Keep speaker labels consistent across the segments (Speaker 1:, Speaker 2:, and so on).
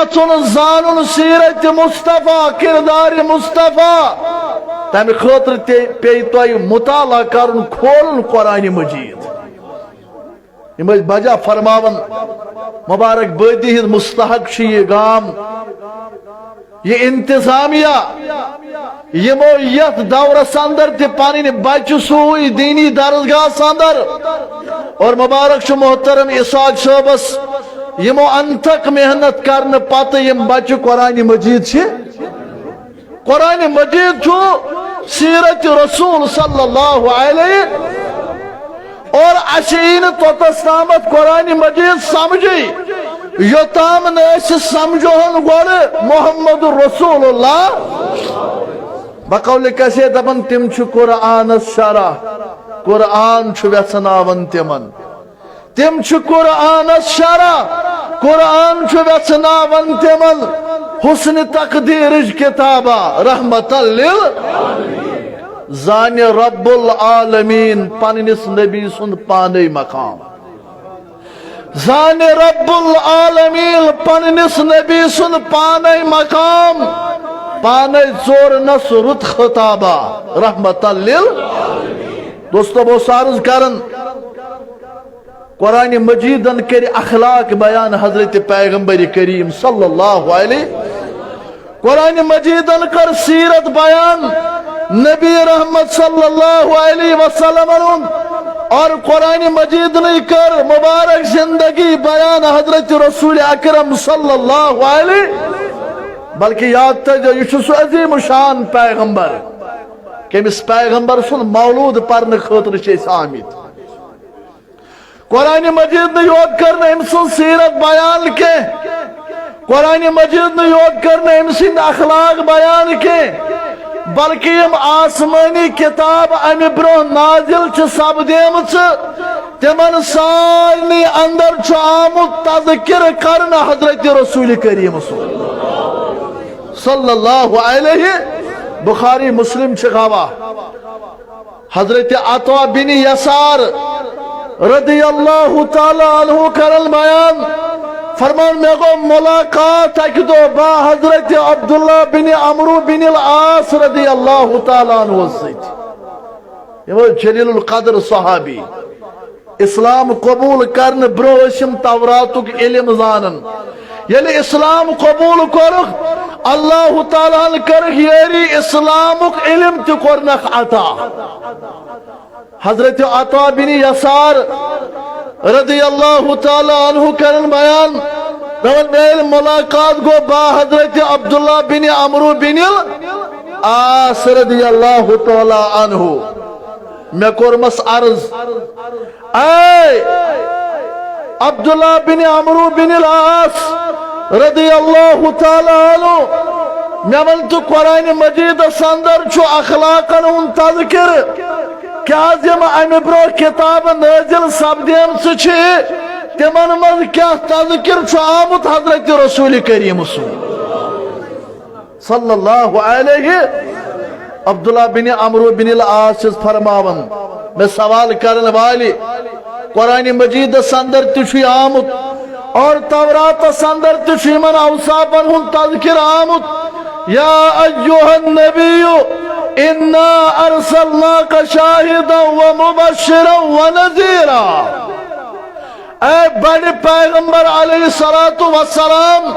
Speaker 1: وچن زانن سیرت مصطفیٰ کردار مصطفیٰ تمہ خاطر پی تہ مطالعہ کرن کھولن قرآن مجید یم بجا فرماون مبارک بادی ہند مستحق یہ گام یہ انتظامیہ یمو یت دورس اندر تہ پنن بچہ سوئی دینی درسگاہ اندر اور مبارک محترم اسحاق صاحبس یمو انتھک محنت کرنے پتہ یم بچہ قرآن مجید قرآن مجید چھو سیرت رسول صلی اللہ علیہ اور اشین توتس تامت قرآن مجید سمجھی یوتام نیس سمجھون گوڑ محمد رسول اللہ بقول کسی دبن تم چھو قرآن شرح قرآن چھو ویسناون تمن تم چھو قرآن شرح قرآن چھو ویسناون تمن حسن تقدیر کتابہ رحمت زان رب العالمین پننس نبی سن پانے مقام زان رب العالمین پننس نبی سن پانے مقام پانے زور نس رت خطابہ رحمت دوستو بہت سارز کرن قرآن مجیدن کر اخلاق بیان حضرت پیغمبر کریم صلی اللہ علیہ قرآن مجیدن کر سیرت بیان نبی رحمت صلی اللہ علیہ وسلم اور قرآن مجید نے کر مبارک زندگی بیان حضرت رسول اکرم صلی اللہ علیہ بلکہ یاد تھا جو یہ عظیم شان پیغمبر کہ اس پیغمبر سن مولود پرن خاطر چیز آمید قرآن مجید نے یاد کرنا امسن سیرت بیان کے قرآن مجید نے یاد کرنا امسن اخلاق بیان کے بلکہ یم آسمانی کتاب امی برو نازل چھ سبدیم تمن سالنی اندر چھ آمد تذکر کرنا حضرت رسول کریم صلی اللہ علیہ بخاری مسلم چھگاوا حضرت عطا بن یسار رضی اللہ تعالی عنہ کرل بیان فرمان میں کو ملاقات اکدو با حضرت عبداللہ بن عمرو بن العاص رضی اللہ تعالی عنہ سید یہ وہ جلیل القدر صحابی اسلام قبول کرن بروشم توراتک علم زانن یعنی اسلام قبول کرک اللہ تعالی کرک یری اسلامک علم تی کرنک عطا حضرت عطا بن یسار رضی اللہ تعالی عنہ کرن بیان دون میل ملاقات گو با حضرت عبداللہ بن عمرو بن العاص رضی اللہ تعالی عنہ میں کرمس عرض اے عبداللہ بن عمرو بن العاص رضی اللہ تعالی عنہ میں ولتو قرآن مجید سندر چھو اخلاقن ان تذکر کیا زم امی برو کتاب نازل سبدیم سچے تمن مز کیا تذکر چھو آمد حضرت رسول کریم صلی اللہ علیہ عبداللہ بن عمرو بن العاص فرماون میں سوال کرن والی قرآن مجید سندر تشوی آمد اور تورات سندر تشوی من اوصافن ہن تذکر آمد یا ایوہ النبیو اِنَّا أَرْسَلْنَاكَ شَاهِدًا وَمُبَشِّرًا وَنَذِيرًا اے بڑی پیغمبر علیہ السلام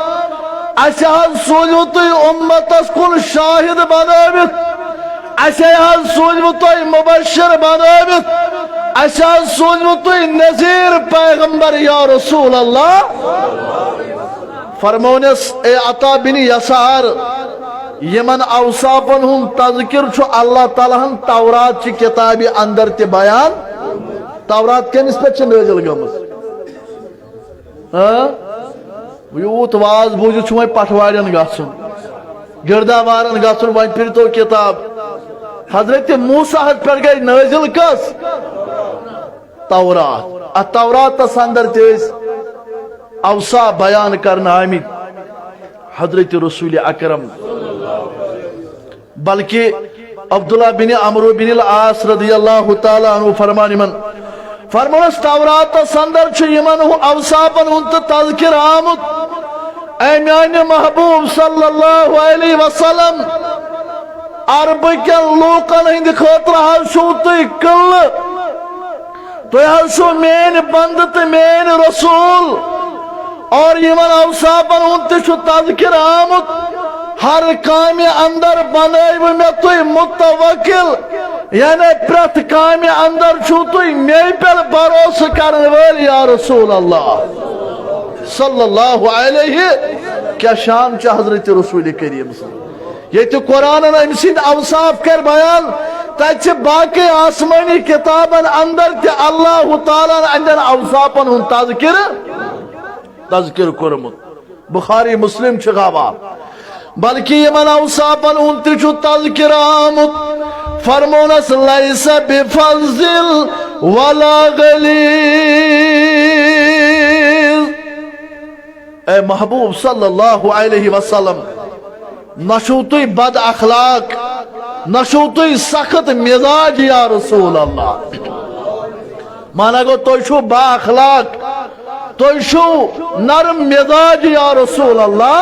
Speaker 1: اشہد سوجوتی امت اسکل شاہد بنابت اشہد سوجوتی مبشر بنابت اشہد سوجوتی نذیر پیغمبر یا رسول اللہ فرمونس اے عطا بن یسار یمن اوصافن ہن تذکر چھو اللہ تعالیٰ ہن تورات چی کتابی اندر تی بیان تورات کے نسبت چھ نازل گمس یوت واز بوجو چھو میں پٹوارین گاسن گردہ وارن گاسن وائن پھر تو کتاب حضرت موسیٰ حد پر گئی نازل کس تورات تورات تا اندر تیز اوصاف بیان کرنا آمید حضرت رسول اکرم بلکہ عبداللہ بن عمرو بن العاص رضی اللہ تعالی عنہ فرمانی من فرمانس تورات سندر چھ یمن اوصافن ہنت تذکر آمد اے میانہ محبوب صلی اللہ علیہ وسلم عرب کن لوکن ہند خاطر حضو تھی کل تو حضو مین بند تو مین رسول اور یمن اوصافن انتشو تذکر آمد ہر کام اندر بنائی میں تو متوکل یعنی پرت کام اندر چھو تو میں پر بروس کرنے والی یا رسول اللہ صلی اللہ علیہ کیا شان چا حضرت رسول کریم صلی اللہ علیہ وسلم یہ تو قرآن امسند اوصاف کر بیان تاچہ باقی آسمانی کتابن اندر تی اللہ تعالیٰ اندر اوصافن ہن تذکر کرمت بخاری مسلم چگاوا بلکہ یمن اوصافن ہن تیچو تذکر آمد فرمونس لیس بفضل ولا غلیظ اے محبوب صلی اللہ علیہ وسلم نشوتی بد اخلاق نشوتی سخت مزاج یا رسول اللہ مانا گو تو شو با اخلاق تو شو نرم مزاج یا رسول اللہ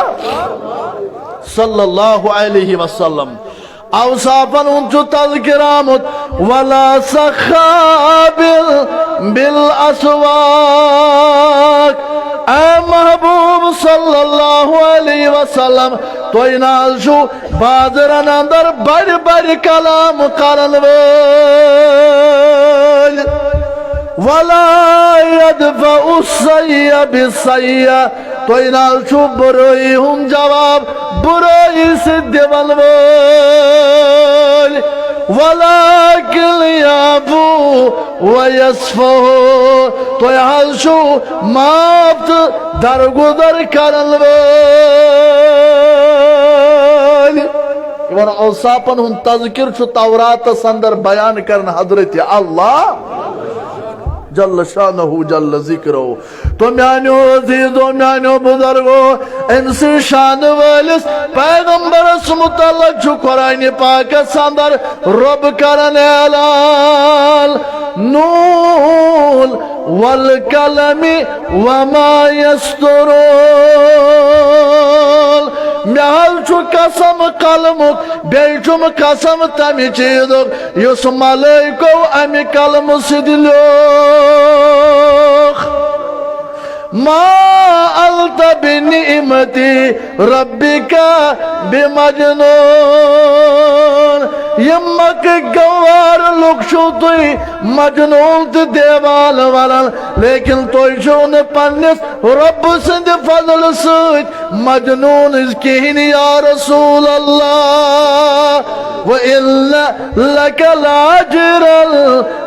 Speaker 1: صلی اللہ علیہ وسلم اوصافن انچو تذکر آمد ولا سخاب بالاسواق اے محبوب صلی اللہ علیہ وسلم تو انال شو بازران اندر بڑی بڑی کلام کرن ویل ولا يدفع السيئ بالسيئ تو انال شو برائی ہم جواب برائی سے دیوال ویل ولكن يعفو ويصفح تو انال شو مافت درگودر کرن ویل ایوان اوصافن ہن تذکر چھو تورات سندر بیان کرن حضرت اللہ جل شانہ جل ذکرو تو میانو عزیزو میانو بزرگو انسی شان والیس پیغمبر اس متعلق چھو قرآن پاک سندر رب کرن اعلان نون والکلم وما یسترون میال چھو قسم قلمک بیچم قسم تمی چیدک یس ملیکو امی قلم سدلوخ ما ألت بنعمتي ربك بمجنون يمك گوار لوگ شوطي مجنون دیوال ورن لیکن توی شون پنس رب سند فضل سوت مجنون اس کہین یا رسول اللہ وإلا لك العجر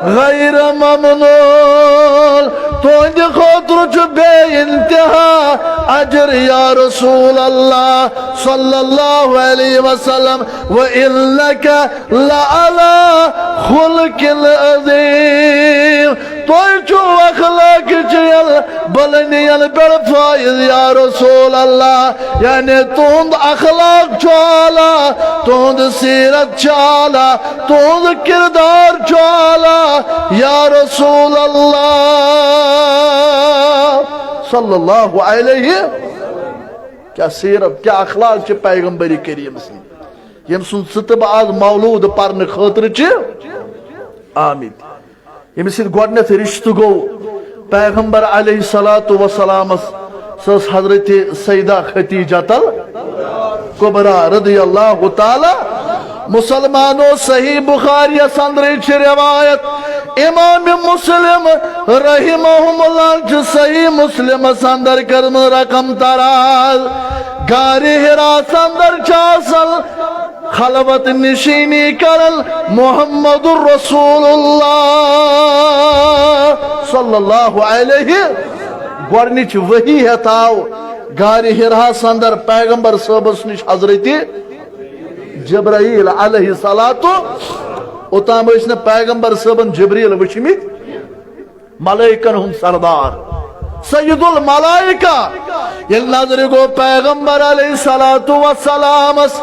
Speaker 1: غير ممنون تو اندی خاطر چو بے انتہا اجر یا رسول اللہ صلی اللہ علیہ وسلم وإنك لعلى خلق العظیم تو چو اخلاق چیل بلنیل برفائز یا رسول اللہ یعنی توند اخلاق چالا توند سیرت چالا توند کردار چالا یا رسول اللہ صلی اللہ علیہ کیا سیرت کیا اخلاق چھ پیغمبری کریم سے یم سن ستب آز مولود پرن خاطر چھ آمین یم سید گوڑنیت رشتہ گو پیغمبر علیہ السلام سس حضرت سیدہ خدیجہ کبرا رضی اللہ تعالی مسلمانوں صحیح بخاری سندری چھ روایت امام مسلم رحمہم اللہ چھ صحیح مسلم سندر کرم رقم تراز گاری ہرا سندر چاسل خلوت نشینی کرل محمد رسول اللہ صلی اللہ علیہ گورنچ وحی ہے تاو گاری ہرا سندر پیغمبر صحبس نش حضرتی جبرائیل علیہ الصلاۃ اوتام ٲسۍ پیغمبر صٲبن جبریل وٕچھمٕتۍ ملائکن ہُنٛد سردار سید الملائکہ ییٚلہِ نظرِ گوٚو پیغمبر علیہ الصلاۃ وسلامس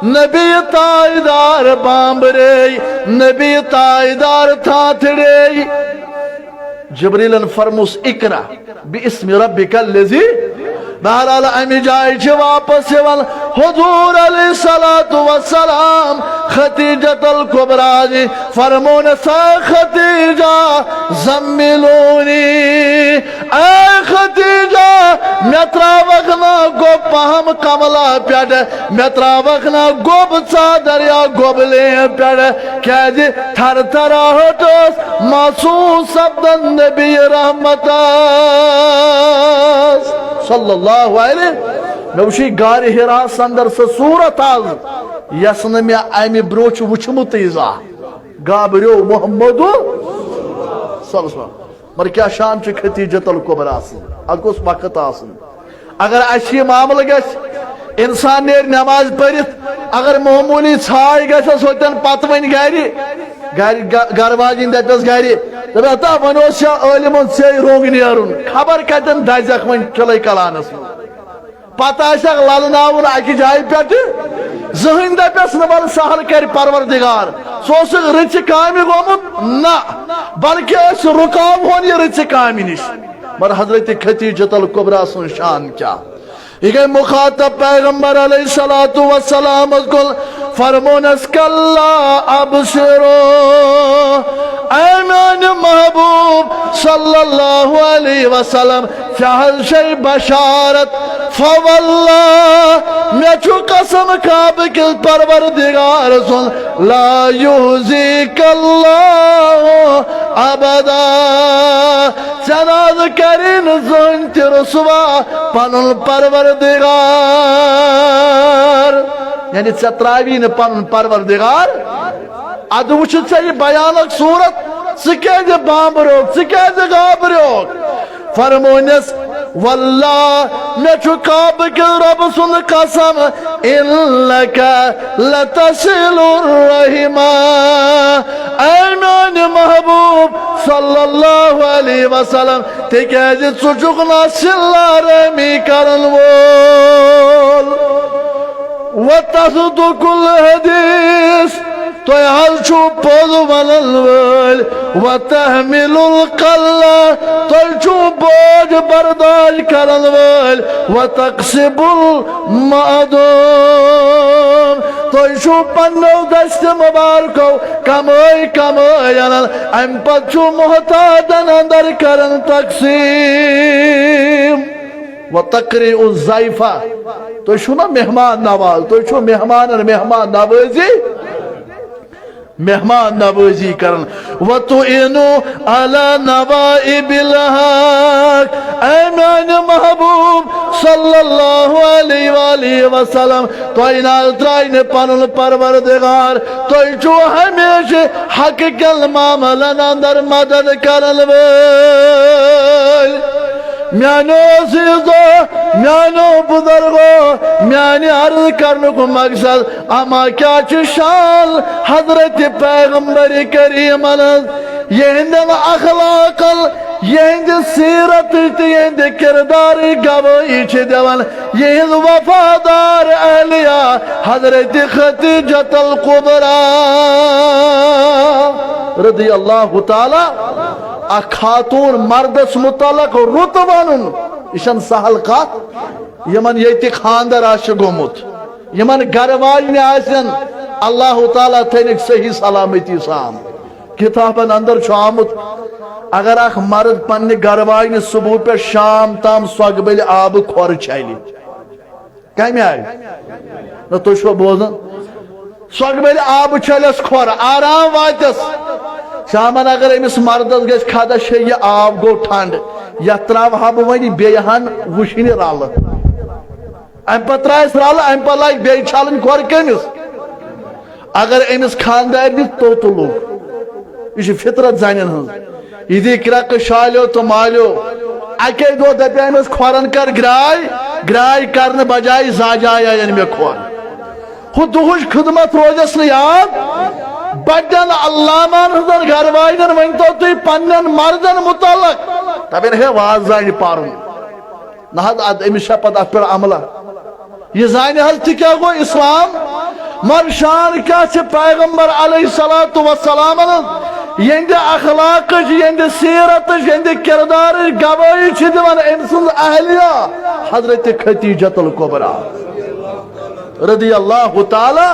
Speaker 1: نبی تائیدار بامبرے نبی تائیدار تھاتھڑے جبریلن فرموس اقرا باسم ربک الذی بہرحال امی جائے واپس حضور علیہ السلام خدیجۃ الکبریٰ جی فرمون سا خدیجہ زملونی اے خدیجہ میں تراوغنا گوب پہم کملا پیڑ میں تراوغنا گوب چادر یا گوب لے پیڑ کیا جی تھر تھراہٹ معصوم سبدن نبی رحمت صلی اللہ علیہ میں وشی غار حراس اندر سے صورت آز یسن میں امی بروچ وچمت ایزا گابریو محمد صلی اللہ علیہ وسلم مر کیا شان چھ خدیجۃ الکبریٰ آسن اگوس وقت آسن اگر اچھی معاملہ گیس انسان نیر نماز پڑھت اگر معمولی چھائی گیس ہوتن پتوین گاری گھر واجین دپس گاری دپتا ونوس علمن سے رونگ نیرون خبر کتن دزک ون چلے کلانس پتہ آسک للناون اکی جائے پہ زہن دپس نبل سہل کر پروردگار سوس رچ کام گومت نا بلکہ اس رکاو ہون یہ رچ کام نش مر حضرت خدیجۃ الکبریٰ سن شان کیا یہ گئی مخاطب پیغمبر علیہ السلام کل فرمون اسکاللہ ابشرو اے میان محبوب صلی اللہ علیہ وسلم چاہل شئی بشارت فواللہ میں چھو قسم خواب کل پروردگار سن لا یوزیک اللہ ابدا چناز کرین زنت رسوا پنن پروردگار یعنی ستراوین پنن پروردگار ادو وچھت سے یہ بیانک صورت سکیج بامبروک سکیج گابروک فرمونس واللہ میں چھکاب کے رب سن قسم انلکا لتسل الرحمہ اے میان محبوب صلی اللہ علیہ وسلم تکیج سچکنا سلا رحمی کرن وول وتصدق الحدیث تو حل چھو پوز ونن ول وتحمل القل تو چھو بوجھ برداشت کرن ول وتقسب المعدوم تو چھو پنو دست مبارکو کمائی کمائی ام پت چھو محتادن اندر کرن تقسیم وتقرئ الضیفہ تو چھو نا مہمان نواز تو چھو مہمان نوازی مہمان نوازی کرن وَتُعِنُوا عَلَى نَوَائِبِ الْحَقِّ اے میان محبوب صلی اللہ علیہ وآلہ وسلم تو اینال ترائن پنن پروردگار تو جو ہمیشہ حق کل معاملن اندر مدد کرن ول میانو عزیزو میانو بزرگو میانی عرض کرنے کو مقصد اما کیا شان حضرت پیغمبر کریم یہ ہندن اخلاق یہ ہند سیرت یہ ہند کردار گواہی چھ دیوان یہ ہند وفادار اہلیہ حضرت خدیجۃ الکبریٰ رضی اللہ تعالی خاتون مردس متعلق رتبانن اشن سہل کات یمن یتی خاندر آش گومت یمن گرواجن آسن اللہ تعالیٰ تھینک صحیح سلامتی سام کتابن اندر چھو آمت اگر اخ مرد پنی گرواجن صبح پہ شام تام سوگبل آب کھور چائلی کمی آئی نا تو چھو بوزن سوگبل آب چائلس کھور آرام واتس شامن اگر امس مردس گز کھدا یہ آب گو ٹھنڈ یا تراو ہا ونی بیہن وشین رال ام پترائس رال ام پہ لگ بی چھالن کھور کمس اگر امس خاندار دی توتلو یہ فطرت زانن ہن یہ دی کرک شالیو تو مالیو اکی دو دپی امس کھورن کر گرائی کرنے بجائے زاجایا یعنی میں کھور خود دہوش خدمت روزس نیاد بڑن علامہ ہزن گھر واجن ونتو تھی پنن مردن متعلق تبین ہے واز زانی پارن نہاد امس پتہ ات پر عملہ یہ زانی حل تھی کیا گو اسلام مر شان کیا چھ پیغمبر علیہ السلام یند اخلاق یند سیرت یند کردار گواہی چھ دِوان أمۍ سٕنٛز اہلیہ حضرت خدیجۃ الکبریٰ رضی اللہ تعالی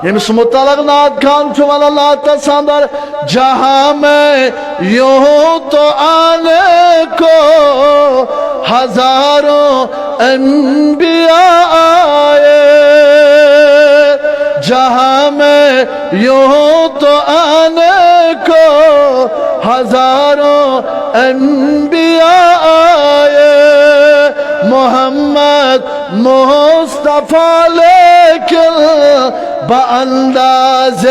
Speaker 1: یمس متعلق نعت خان چھُ ونان نعتس اندر جہاں میں یوں تو آنے کو ہزاروں انبیاء آئے جہاں میں یوں تو آنے کو ہزاروں انبیاء آئے محمد مصطفیٰ لیکن بانداز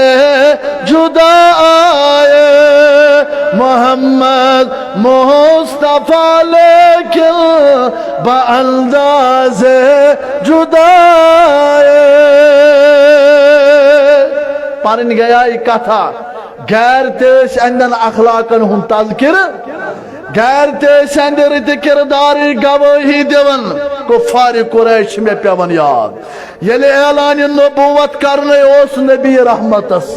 Speaker 1: جدا آئے محمد مصطفیٰ لیکن بانداز جدا آئے پرن گیا یہ کتھا غیر تیس اندن اخلاقن ہن تذکر غیر تیس اندر کردار گواہی دیون کفار قریش میں پیون یاد یلی اعلان نبوت کرنے اس نبی رحمتس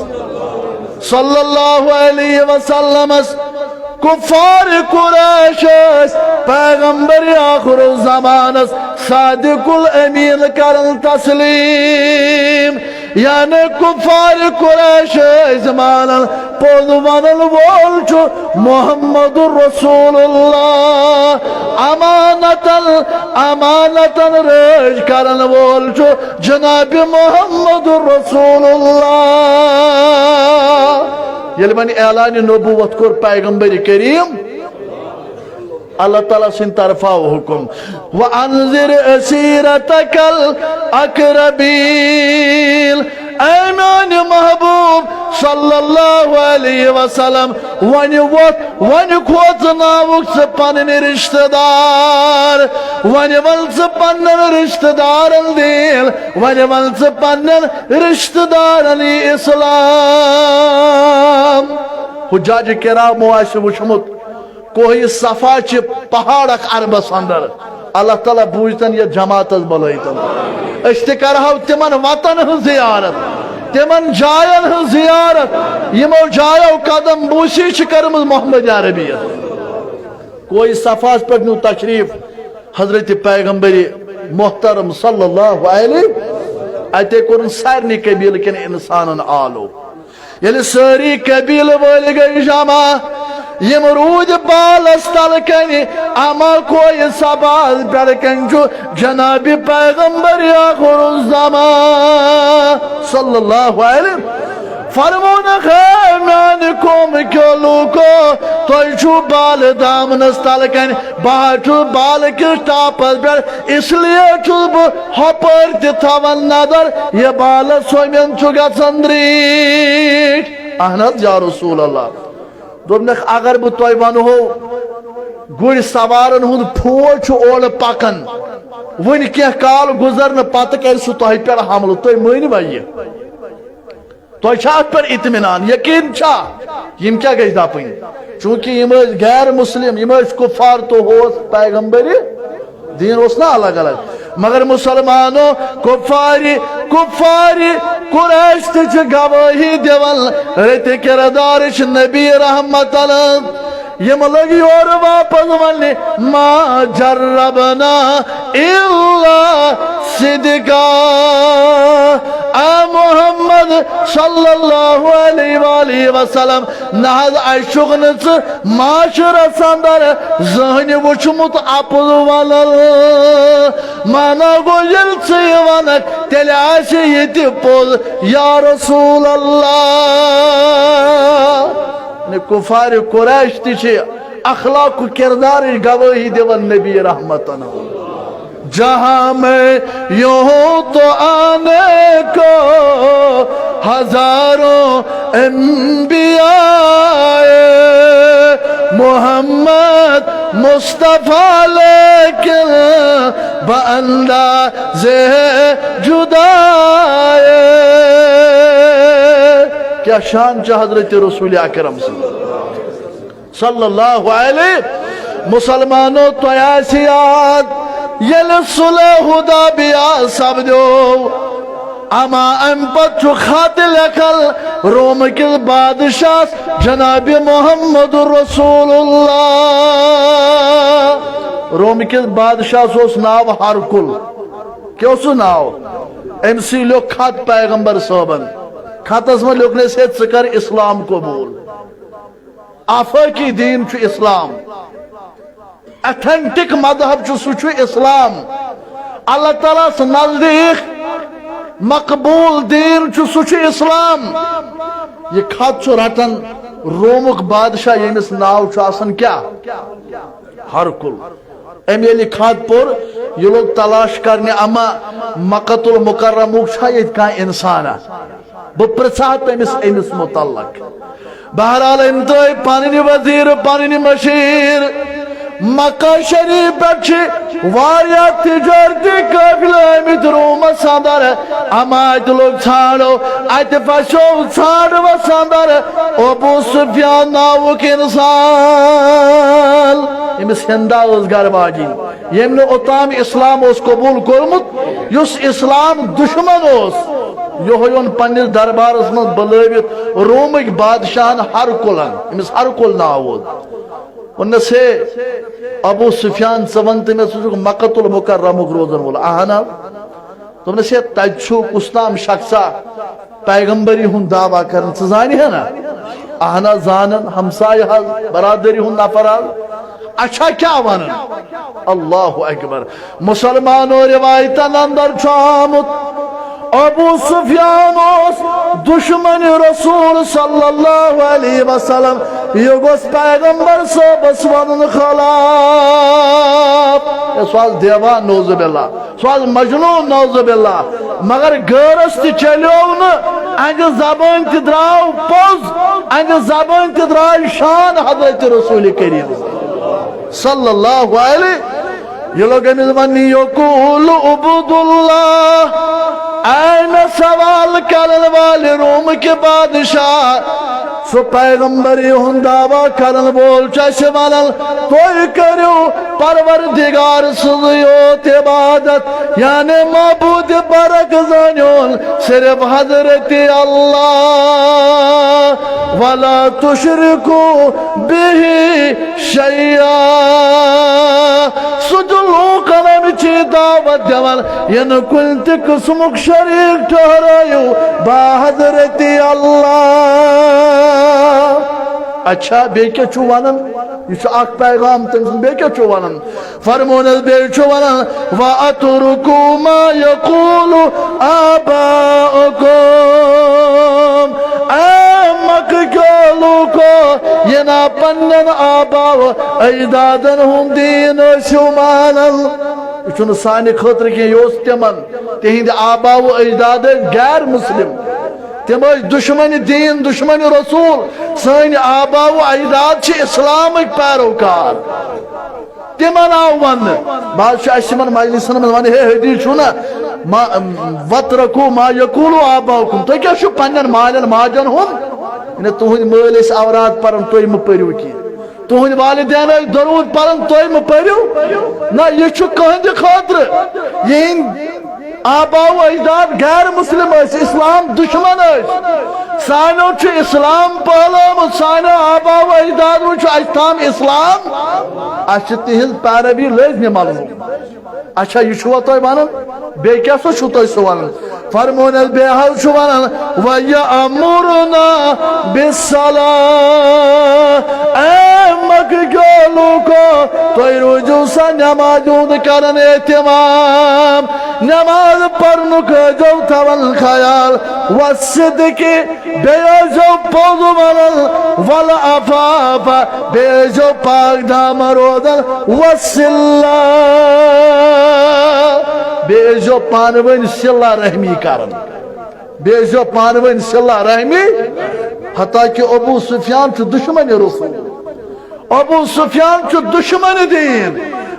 Speaker 1: صلی اللہ علیہ وسلم کفار قریش پیغمبر آخر الزمانس صادق الامین کرن تسلیم یعنی کفار قریش زمانا پوزوان الولچ محمد رسول اللہ امانتا رج کرن ولچ جناب محمد رسول اللہ یل من اعلان نبوت کور پیغمبر کریم اللہ تعالیٰ سن طرفہ حکم وَأَنذِرْ أَسِيرَتَكَ الْأَقْرَبِينَ اے میان محبوب صلی اللہ علیہ وسلم ون کھوت ناوک سے پنن رشتہ دار ون ول سے پنن رشتہ دارن دین ون ول سے پنن رشتہ دارن اسلام حجاج کرام آسہ وچھمت کوئی صفا چھ پہاڑک عربس اندر اللہ تعالیٰ بوجھتن یہ جماعت بلائیتن اشتکرہو تمن وطن ہن زیارت تمن جائن ہن زیارت یمو جایو قدم بوسی چھ کرمز محمد عربیت کوئی صفاس پر نو تشریف حضرت پیغمبر محترم صلی اللہ علیہ اتے کرن سارنی قبیل کن انسانن آلو یعنی ساری قبیل ولی گئی جمع یم رود بالس تلکنی اما کوئی سبال پرکن جو جناب پیغمبر آخر الزمان صلی اللہ علیہ فرمون خیمان کوم کلو کو توچو بال دامنس تلکن باچو بال کس ٹاپس پر اس لیے چوب ہپر تتھون نظر یہ بال سومین چگا سندریٹ احنت یا رسول اللہ دوبنک اگر بہ تہ ونہو گر سوارن ہند پھول چھ اول پکن ون کینہ کال گزرن پتہ کر سہ تہ پہ حملہ تہ مٲنوا یہ تہ چھا اتھ پر اطمینان یقین چھا یم کیا گژھِ دپن چونکہ یم غیر مسلم یم کفار تو ہوس پیغمبر دین اوس نا الگ الگ مگر مسلمانوں کفاری قریش تچ گواہی دیون رت کردار چھ نبی رحمت یم لگی اور واپس ونی ما جربنا الا صدقا اے محمد صلی اللہ علیہ وآلہ وسلم نہذ اشغنس معاشرس اندر زہن وچمت اپل ولل مانا گو یل سی ونک تیل آسی یتی پوز یا رسول اللہ کفار قریش تچ اخلاق و کردار گواہی دیون نبی رحمتنا جہاں میں یوں تو آنے کو ہزاروں انبیاء محمد مصطفیٰ لیکن بانداز جدا کیا شان چاہ حضرت رسول اکرم صلی اللہ علیہ مسلمانوں تو ایسی یاد یل صلح حدیبیہ سبجو اما ام پت خط لکھل روم کس بادشاہ جناب محمد رسول اللہ. روم کس بادشاہ اس ناو ہرکل. کیا اس ناو؟ ام سی لوگ خط پیغمبر صاحبن. خطس میں لکھنے سے ذکر اسلام قبول. آفاقی دین چھ اسلام. اتھینٹک مذہب چھ اسلام. اللہ تعالیٰ سے نزدیک مقبول دین چھ اسلام. یہ خط چھ رٹن رومک بادشاہ یمس ناو چھ آسان کیا؟ ہرکل. ام یلی خط پور یہ لوگ تلاش کرنے اما مکۃ المکرمہ چھا یہ کان انسان بہ پرژھا امس متعلق. بہرحال انتہائی پننہِ وزیر پننہِ مشیر مکہ شریف پہ واریاہ تجارتی قافلہ آمت رومس اندر. اما ات لوگ ژھانڈو ات پھسو ژھانڈوس اندر ابو سفیان ناوک انسان. امس ہندا گھر واجن یم نے اوتام اسلام اس قبول کورمت یس اسلام دشمن اس. یہ پنس دربارس من بلوت رومک بادشاہ ہرکلن. امس ہرکل ناو ان سے ابو سفیان ثون تم مکۃ المکرمہ روزن وول. اہنا تم سے تجھو کستام شخصا پیغمبری ہند دعویٰ کرن ث زانی ہے نا. اہنا زانن ہمسائے حل برادری ہند نفر حل. اچھا کیا ونن؟ اللہ اکبر. مسلمانوں روایتن اندر آمت ابو سفیان دشمن رسول صلی اللہ علیہ وسلم. یہ گوس پیغمبر صحبس ونن خلاف. سواز دیوان نوز باللہ سواز مجنون نوز باللہ. مگر گرس تی چلیو نا انج زبان تی دراو پوز انج زبان تی دراو شان حضرت رسول کریم صلی اللہ علیہ. یہ لوگ ونی یقول عبد اللہ این سوال کرن والے روم کے بادشاہ سو پیغمبری ہند دعویٰ کرن بول چش ونن توئی کرو پروردگار سزیوت عبادت یعنی معبود برک زنیون صرف حضرت اللہ ولا تشرکو به شیئا. سجلو قلم چی دعوت دیون ین کل قسمک شریک ٹھہرائیو با حضرت اللہ. اچھا بے کیا چھو ونن؟ یہ اک پیغام تم بے کیا چھو ونن؟ فرمونس بے چھو ونن وَأَتُرُكُوا مَا يَقُولُ آبَاؤُكُمْ. اے مکہ کے لوگو یہ نا پنن آباؤ اجدادن ہم دین شمانن. یہ چھو سانی خطر کی یہ تمن تہند آباؤ اجداد غیر مسلم. تم دشمن دین دشمن رسول. سن آباؤ اجداد چھ اسلام پیروکار. تمن آو ون بادشاہ اشمن مجلسن من ون ہے حدیث چھنا وَتْرَكُوا مَا يَقُولُ آبَاؤُكُمْ. تو کیا چھو پنن مالن ماجن ہم تہند مل اس اورات پرن تو مپریو کی تہند والدین درود پرن تو مپریو نہ. یہ چھو کہند خاطر یہ آباؤ اجداد غیر مسلم اس اسلام دشمن اس. سانو چھ اسلام پہلام سانو آباؤ اجداد چھ اجتام اسلام اچھ تہند پیروی لازمی معلوم. اچھا یہ چھو تو ونن بے کیا سو چھو تو سو ونن فرمونس بے حل چھو ونن وَيَأْمُرُنَا بِالصَّلَاةِ. اے مکہ کے لوگو تو رجوع سا نمازون کرن اہتمام. نماز پڑھنک جو تھون خیال والصدق بے جو پوز ونن والعفاف بے جو پاک دام روزن والصلہ بے جو پانوین صلہ رحمی کرن. بے جو پانوین صلہ رحمی. حتیٰ کہ ابو سفیان چھ دشمن رسول. ابو سفیان چھ دشمن دین.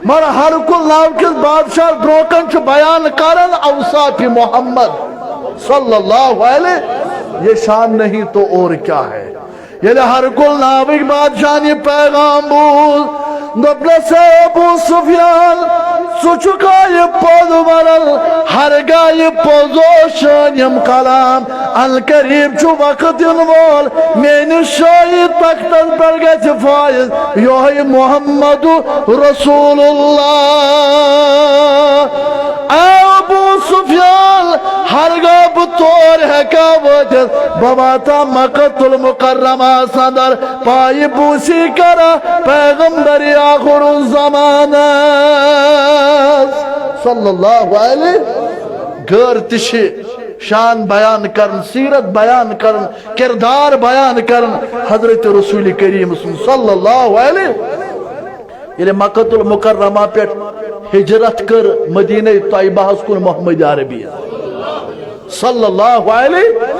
Speaker 1: مر ہر کل ناو کس بادشاہ بروکن چھ بیان کرن اوصاف محمد صلی اللہ علیہ. یہ شان نہیں تو اور کیا ہے. یہ ہر کل ناوک بادشاہ نے پیغام بول دبل سے ابو سفیان سچکائے پود ورل ہرگاہ پوزوشن کلام القریب چو وقت وول میری شاہی تخت پر گژھِ فائز یہوے محمد رسول اللہ ابو سفیان ہرگاہ بطور ہیکا وجد بواتا مکۃ المکرمہ صدر پائی بوسی کرا پیغمبر آخر الزمان صلی اللہ علیہ غیر تشی شان بیان کرن سیرت بیان کرن کردار بیان کرن حضرت رسول کریم صلی اللہ علیہ یعنی مکۃ المکرمہ پہ ہجرت کر مدینہ طیبہ کن محمد عربی صلی اللہ علیہ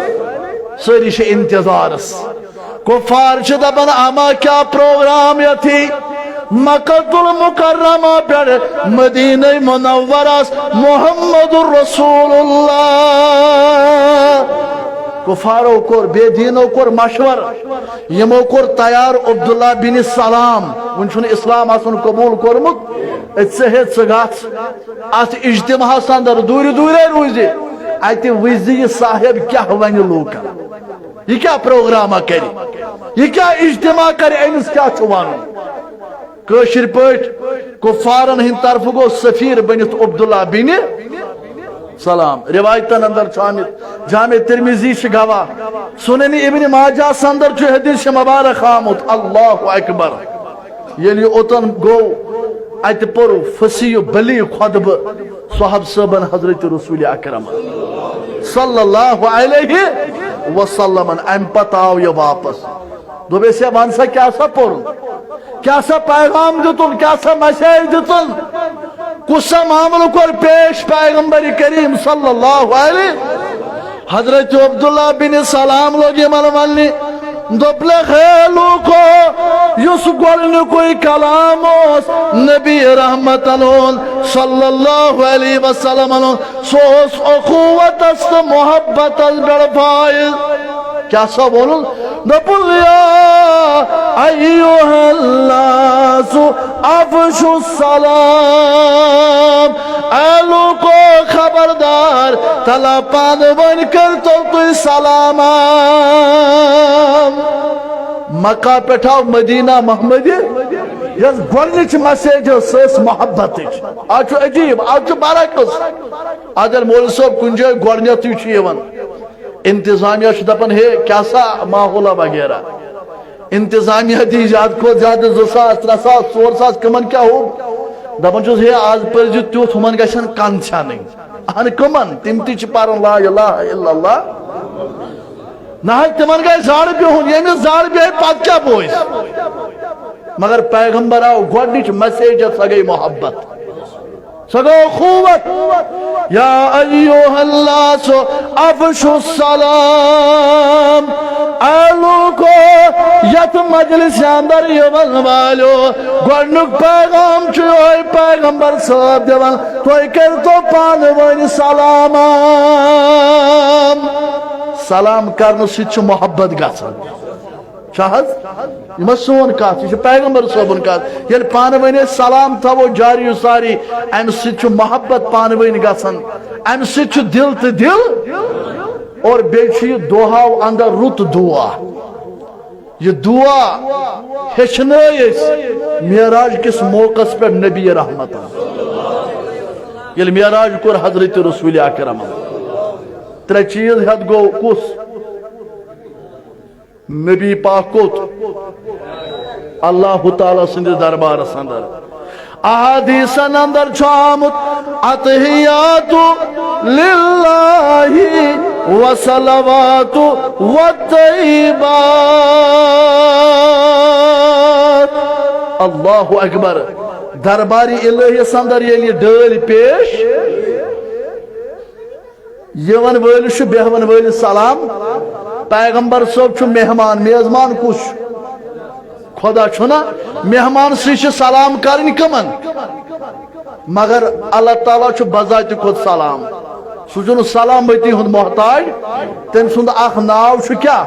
Speaker 1: سری انتظار کفار دپان اما کیا پروگرام یتھی مکۃ المکرمہ پہ مدینہ منورہ محمد رسول اللہ کفارو کور بے دینو کور مشور یمو کور تیار عبداللہ بن سلام ون اسلام آسن قبول کورمت اتسہت سگات ات اجتماع اندر دور دورے روزی ات وزی صاحب کیا ون لوکن یہ کیا پروگرام کری یہ کیا اجتماع کر امس کیا ون کشر پٹ کفارن ہند طرف گو سفیر بنت عبداللہ بن سلام روایتن اندر آمت جامع ترمذی گواہ سنن ابن ماجہ اندر حدیث مبارک آمت اللہ اکبر یلی اوتن گو ات پور فصیح بلی خطب صحاب صبن حضرت رسول اکرم صلی اللہ علیہ وسلم ام پتہ آو یہ واپس دوبیس ون سا کیا سا پور کیا سا پیغام دتن کیا سا مسیج دتن کسا معامل کر پیش پیغمبر کریم صلی اللہ علیہ حضرت عبداللہ بن سلام لوگ ملولی دوپلے خیلو کو یس گولن کوئی کلام نبی رحمت علون صلی اللہ علیہ وسلم سوس اخوت است محبت البر فائز کیا سا بولن دوپل یا ایوہ الناس افشو السلام ایلو کو خبردار تلا پان بن کر تو سلام مکہ پٹھاو مدینہ محمد یس گونچ مسیج سس محبت آج عجیب آج برعکس ادر مول صاحب کن جائے گونیت انتظامیہ دپان ہے کیا سا ماحولہ وغیرہ انتظامیہ دی زیادہ کو زیادہ 2,000 3,000 4,000 کمن کیا ہو دپان چھس ہے آج پر جو تیوت ہمن گشن کان چھانی اہن کمن تم تی چھ پارن لا الہ الا اللہ نہ تمن گئے زار بہن یمس زار بہ پت کیا بوئس مگر پیغمبر آو گۄڈنِچ میسیج سا گئی محبت سا گو اخوت یا ایوہ الناس افشو السلام آلو کو یت مجلس اندر یون والو گۄڈنیُک پیغام چھُ یہوے پیغمبر صاحب دِوان تُہۍ کٔرۍتو پانہٕ ؤنۍ سلام سلام کرنہٕ سۭتۍ چھُ محبت گژھان شاہد یہ سون کات یہ پیغمبر صاحبن کات یل پانہ ونی سلام تھو جاری و ساری ام سچ محبت پانہ ونی گژھان ام سچ دل تو دل اور بیچ یہ دعاو اندر رت دعا یہ دعا ہچنائس معراج کس موقع پر نبی رحمت یل معراج کور حضرت رسول اکرم ترے چیز ہت گو کس نبی پاکوت اللہ تعالیٰ سندھ دربار اندر احادیث اندر چھامت اتحیات للہ وصلوات والطیبات اللہ اکبر درباری الہی اندر یلی ڈال پیش یون ولش بہون ول سلام پیغمبر صاحب چھو مہمان میزمان کش خدا چھونا مہمان سی سلام کرن کمن مگر اللہ تعالیٰ چھو بذات خود سلام سو چھو سلامتی ہند محتاج تم سند اخ ناو چھو کیا